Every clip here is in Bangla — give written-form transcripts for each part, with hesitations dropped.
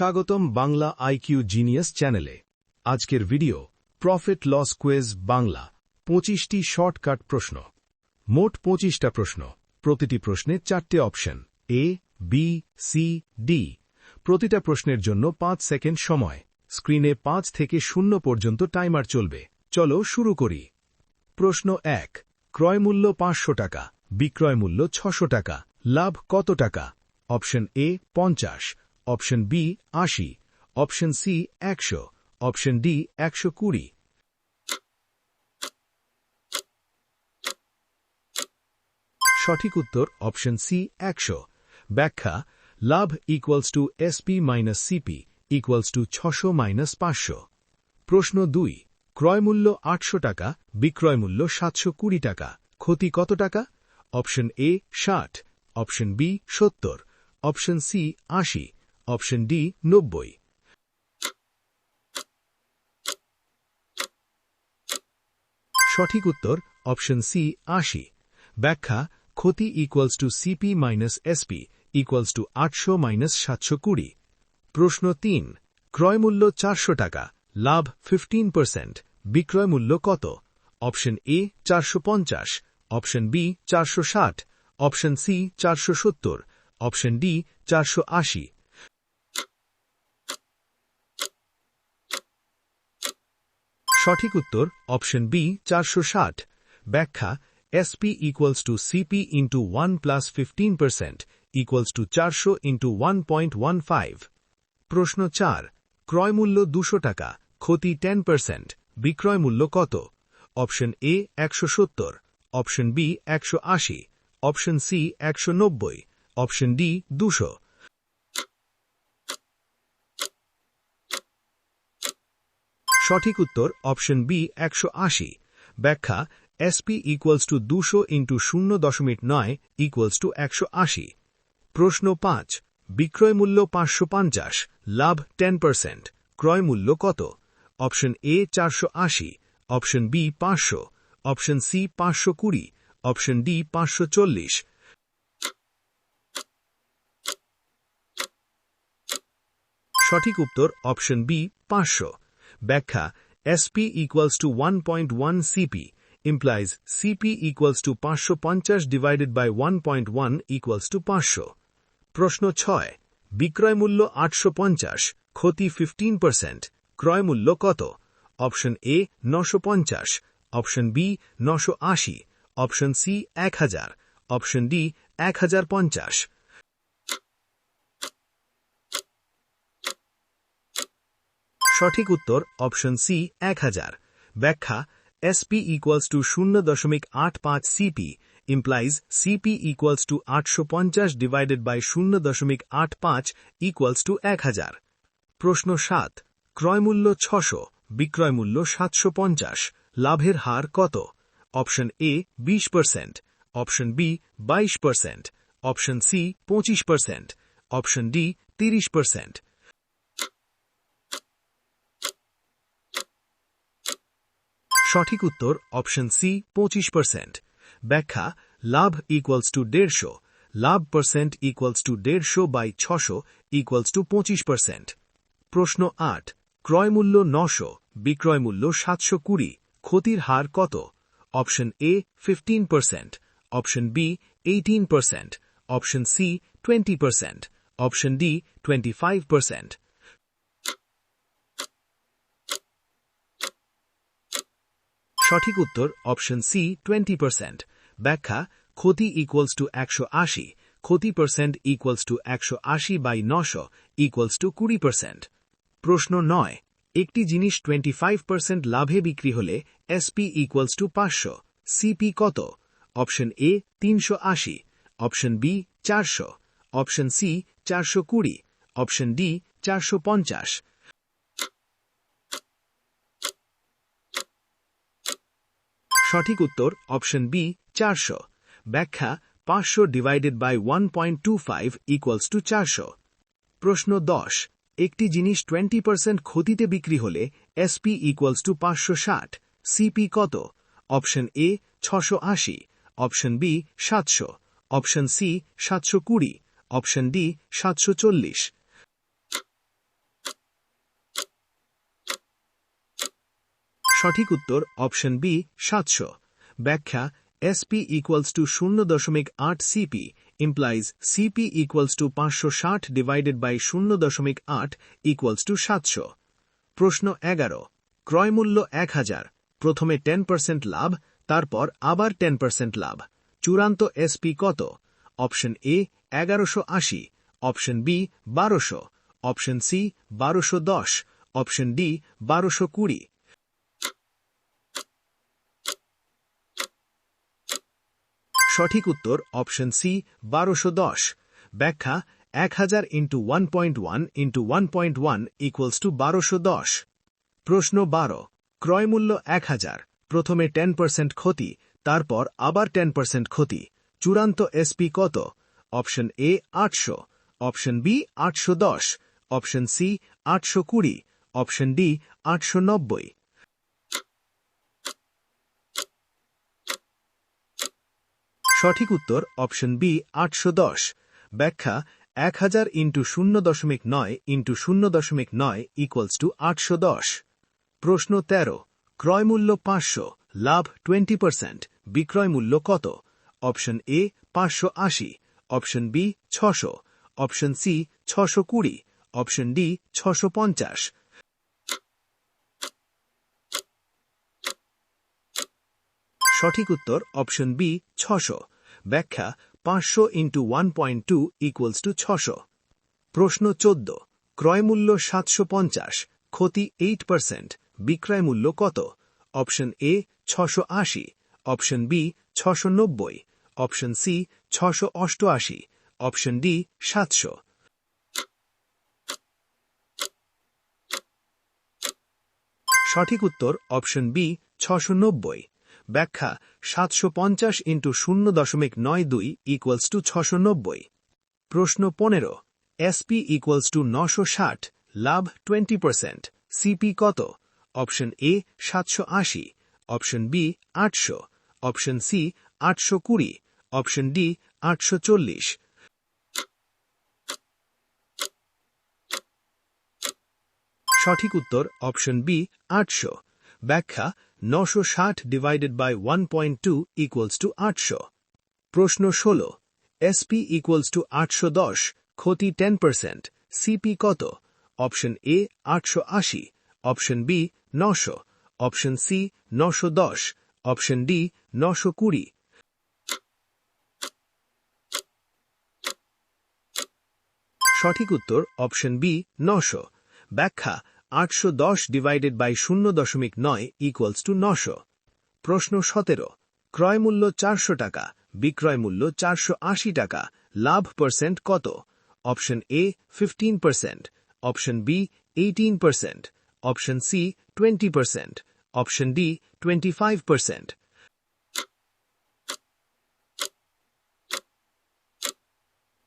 স্বাগতম বাংলা আইকিউ জিনিয়াস চ্যানেলে। আজকের video profit loss quiz Bangla 25টি শর্টকাট প্রশ্ন। মোট 25টা প্রশ্ন, প্রতিটি প্রশ্নে 4টে option A, B, C, D. প্রতিটা প্রশ্নের জন্য 5 সেকেন্ড সময়। স্ক্রিনে 5 থেকে 0 পর্যন্ত টাইমার চলবে। চলো শুরু করি। প্রশ্ন 1। ক্রয়মূল্য 500 টাকা, বিক্রয় মূল্য 600 টাকা, লাভ কত টাকা? Option A 50, option B 80, option C 100, option D 120। সঠিক উত্তর অপশন সি 100। ব্যাখ্যা: লাভ equals to SP minus CP equals to 600 minus 500। প্রশ্ন 2। ক্রয়মূল্য 800 টাকা, বিক্রয় মূল্য 720 টাকা, ক্ষতি কত টাকা? Option A 60, option B 70, option C 80, option D 90। সঠিক উত্তর অপশন সি 80। ব্যাখ্যা: ক্ষতি equals to CP minus SP equals to 800 minus 720। প্রশ্ন 3। ক্রয়মূল্য 400 টাকা, লাভ 15%, বিক্রয় মূল্য কত? Option A 450, option B 460, option C 470, option D 480। সঠিক উত্তর অপশন বি 460। ব্যাখ্যা: SP equals to CP into 1 plus 15% equals to 400 into 1.15। প্রশ্ন 4। ক্রয়মূল্য 200 টাকা, ক্ষতি 10%, বিক্রয় মূল্য কত? Option A 170, option B 180, option C 190, option D 200। সঠিক উত্তর অপশন বি 180। ব্যাখ্যা: SP equals to 200 into 0.9 equals to 180। প্রশ্ন 5। বিক্রয় মূল্য 550, লাভ 10%, ক্রয় মূল্য কত? Option A 480, option B 500, option C 520, option D 540। সঠিক উত্তর অপশন বি 500। ব্যাখ্যা: SP equals to 1.1 CP implies CP equals to 550 divided by 1.1 equals to 500। প্রশ্ন 6। বিক্রয় মূল্য 850, ক্ষতি 15%, ক্রয় মূল্য কত? Option A 950, option B 980, option C 1000, option D 1050। সঠিক উত্তর অপশন সি 1000। ব্যাখ্যা: SP equals to 0.85 CP implies CP equals to 850 divided by 0.85 equals to 1000। প্রশ্ন 7। ক্রয়মূল্য 600, বিক্রয় মূল্য 750, লাভের হার কত? Option A 20%, option B 22%, option C 25%, option D 30%। সঠিক উত্তর অপশন সি 25%। ব্যাখ্যা: লাভ ইকুয়ালস টু 150, লাভ percent equals to 150 by 600 equals to 25%। প্রশ্ন 8। ক্রয়মূল্য 900, বিক্রয় মূল্য 720, ক্ষতির হার কত? Option A 15%, option B 18%, option C 20%, option D 25%। সঠিক উত্তর অপশন সি 20%। ব্যাখ্যা: ক্ষতি ইকুয়ালস টু 180, ক্ষতি percent equals to 180 by 900 equals to 20%। প্রশ্ন 9। একটি জিনিস 25% লাভে বিক্রি হলে এসপি ইকুয়ালস টু 500, সিপি কত? Option A 380, option B 400, option C 420, option D 450। সঠিক উত্তর অপশন বি 400। ব্যাখ্যা: 500 ডিভাইডেড বাই 1.25 ইকুয়ালস টু 400। প্রশ্ন 10। একটি জিনিস 20% ক্ষতিতে বিক্রি হলে এসপি ইকুয়ালস টু 560, সিপি কত? Option A 680, option B 700, option C 720, option D 740। সঠিক উত্তর অপশন বি 700। ব্যাখ্যা SP equals to 0.8 CP implies CP equals to 560 divided by 0.8 equals to 700। প্রশ্ন 11। ক্রয়মূল্য 1000, প্রথমে 10% লাভ, তারপর আবার 10% লাভ, চূড়ান্ত SP কত? Option A 1180, option B 1200, option C 1210, option D 1220। সঠিক উত্তর অপশন সি 1210। ব্যাখ্যা 1000 into 1.1 into 1.1 equals to 1210। প্রশ্ন 12। ক্রয়মূল্য 1000, প্রথমে 10% ক্ষতি, তারপর আবার 10% ক্ষতি, চূড়ান্ত SP কত? Option A 800, option B 810, option C 820, option D 890। সঠিক উত্তর অপশন বি 810। ব্যাখ্যা 1000 into 0.9 into 0.9 equals to 810। প্রশ্ন 13। ক্রয়মূল্য 500, লাভ 20%, বিক্রয় মূল্য কত? Option A 580, option B 600, option C 620, option D 650। সঠিক উত্তর অপশন বি 600। ব্যাখ্যা 500 into 1.2 equals to 600। প্রশ্ন 14। ক্রয়মূল্য 750, ক্ষতি 8%, বিক্রয় মূল্য কত? Option A 680, option B 690, option C 688, option D 700। সঠিক উত্তর অপশন বি 690। ব্যাখ্যা 750 into 0.92 equals to 690। প্রশ্ন 15। SP equals to 960, লাভ 20%, CP কত? Option A 780, option B 800, option C 820, option D 840। সঠিক উত্তর অপশন বি 800। ব্যাখ্যা 960 divided by 1.2 equals to 800। প্রশ্ন 16। SP equals to 810, ক্ষতি 10%, CP কত? Option A 880, option B 900, option C 910, option D 920। সঠিক উত্তর অপশন বি 900। ব্যাখ্যা 810 divided by 0.9 equals to 900। প্রশ্ন 17। ক্রয়মূল্য 400 টাকা, বিক্রয় মূল্য 480 টাকা, লাভ পার্সেন্ট কত? Option A 15%, option B 18%, option C 20%, option D 25%।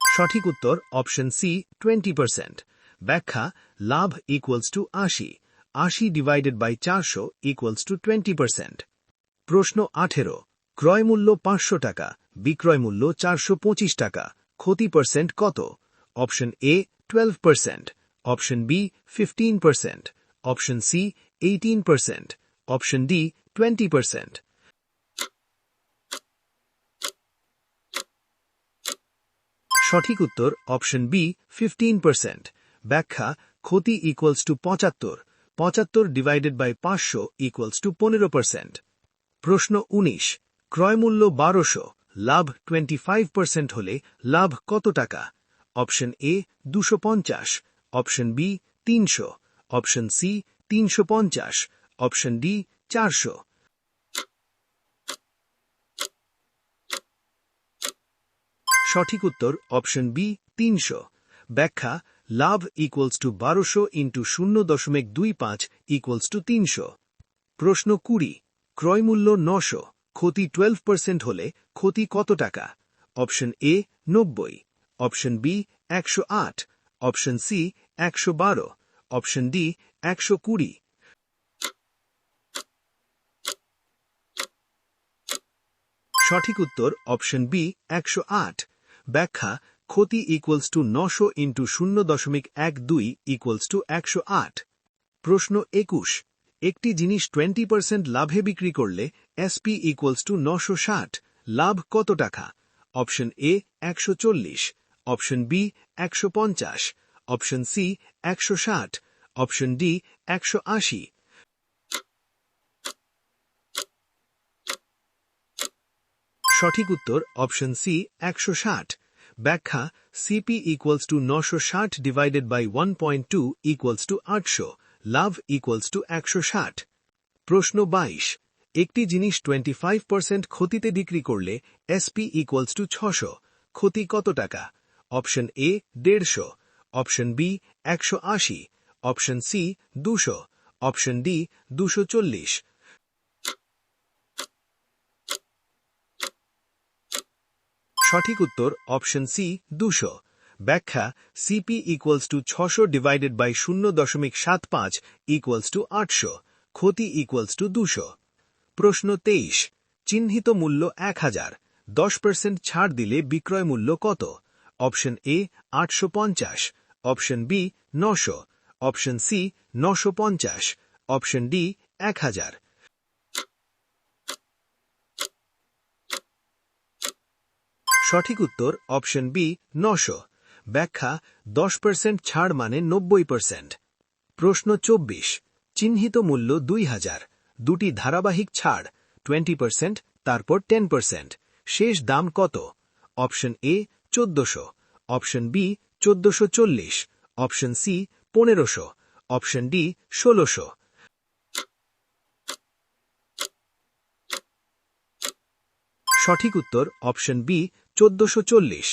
সঠিক উত্তর অপশন সি 20%। ব্যাখ্যা লাভ equals to 80, 80 divided by 400 equals to 20%। প্রশ্ন 18। ক্রয়মূল্য 500 টাকা, বিক্রয় মূল্য 425 টাকা, ক্ষতি পার্সেন্ট কত? Option A 12%, option B 15%, option C 18%, option D 20%। সঠিক উত্তর অপশন বি 15%। ব্যাখ্যা ক্ষতি equals to 75, 75 divided by 500 equals to 15%। প্রশ্ন 19। ক্রয়মূল্য 1200, লাভ 25% হলে লাভ কত টাকা? Option A 250, option B 300, option C 350, option D 400। সঠিক উত্তর অপশন বি 300। ব্যাখ্যা লাভ equals to 1200 into 0.25 equals to 300। প্রশ্ন 20। ক্রয়মূল্য 900, ক্ষতি 12% হলে ক্ষতি কত টাকা? Option A 90, option B 108, option C 112, option D 120। সঠিক উত্তর অপশন বি 108। ব্যাখ্যা ক্ষতি equals to 900 into 0.12 equals to 108। প্রশ্ন 21। একটি জিনিস 20% লাভে বিক্রি করলে এসপি ইকুয়ালস টু 960, লাভ কত টাকা? Option A 140, option B 150, option C 160, option D 180। সঠিক উত্তর অপশন সি 160। ব্যাখ্যা CP equals to 960 divided by 1.2 equals to 800, লাভ ইকুয়ালস টু 160। প্রশ্ন 22, একটি জিনিস 25% ক্ষতিতে বিক্রি করলে এসপি ইকুয়ালস টু 600, ক্ষতি কত টাকা? Option A 150, option B 180, option C 200, option D 240। সঠিক উত্তর অপশন সি 200। ব্যাখ্যা CP equals to 600 divided by 0.75 equals to 800, ক্ষতি ইকুয়ালস টু 200। প্রশ্ন 23, চিহ্নিত মূল্য 1000, 10% ছাড় দিলে বিক্রয় মূল্য কত? Option A 850, option B 900, option C 950, option D 1000। সঠিক উত্তর অপশন বি 900। ব্যাখ্যা 10% ছাড় মানে 90%। প্রশ্ন 24, চিহ্নিত মূল্য 2000, দুটি ধারাবাহিক ছাড় 20%, তারপর 10%, শেষ দাম কত? Option A 1400, option B 1440, option C 1500, option D 1600। সঠিক উত্তর অপশন বি 1440।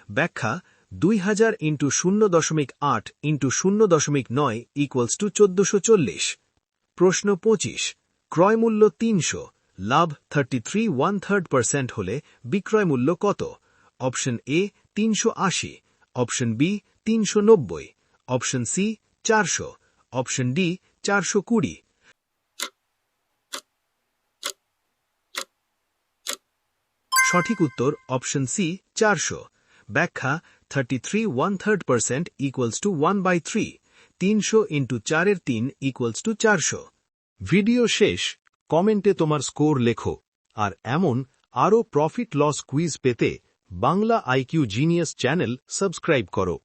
ব্যাখ্যা 2000 ইন্টু 0.8 ইন্টু 0.9 ইকুয়ালস টু 1440। প্রশ্ন 25, ক্রয় মূল্য 300, লাভ 33.1/3% হলে বিক্রয় মূল্য কত? Option A 380, option B 390, option C 400, option D 420। সঠিক উত্তর অপশন সি 400। ব্যাখ্যা 33.1/3% equals to 1/3, 300 into 4/3 equals to 400। Video শেষ, কমেন্টে তোমার স্কোর লেখো। আর এমন আরও প্রফিট লস কুইজ পেতে Bangla IQ genius channel subscribe করো।